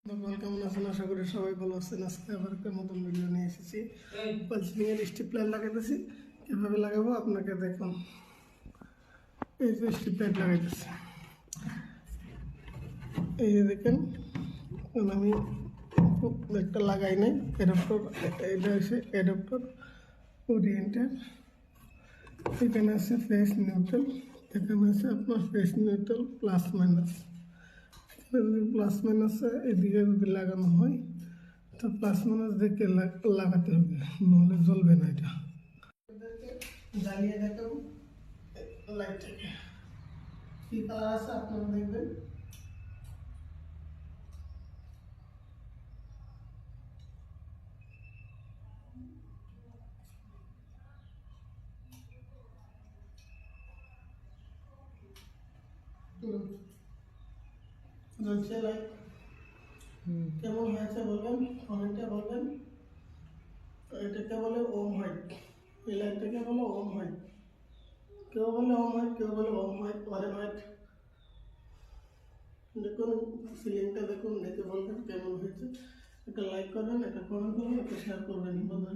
Normal কেমন আছেন? আশা করি সবাই ভালো আছেন। আজকে আবার একটা নতুন ভিডিও নিয়ে এসেছি। পালসিংয়ের স্ট্রিপ লাইট লাগাইতেছি, কীভাবে লাগাবো আপনাকে দেখুন। এই যে স্ট্রিপ লাইট লাগাইতেছি, এই যে দেখেন আমি একটা লাগাই নাই। অ্যাডাপ্টর, এটা হচ্ছে অ্যাডাপ্টর ওরিয়েন্টেড। এখানে আছে ফেস নিউট্রাল, এখানে আছে আপনার ফেস নিউট্রাল প্লাস মাইনাস। যদি প্লাস মাইনাসে এদিকে যদি লাগানো হয় তো প্লাস মাইনাস দেখে লাগাতে হবে, নাহলে জ্বলবে না। এটা জ্বালিয়ে দেখাবো লাইটটাকে কী কালার আছে আপনারা দেখবেন। জ্বলছে লাইট, কেমন হয়েছে বলবেন, কমেন্টে বলবেন। এটাকে বলে ওম হোয়াইট, এই লাইটটাকে বলে ওম হোয়াইট। কেউ বলে ওম হোয়াইট, কেউ বলে ওম হোয়াইট, অরেন হোয়াইট। দেখুন সিলিংটা দেখুন, দেখে বলবেন কেমন হয়েছে। একটা লাইক করবেন, একটা কমেন্ট করবেন, একটা শেয়ার করবেন। বন্ধুরা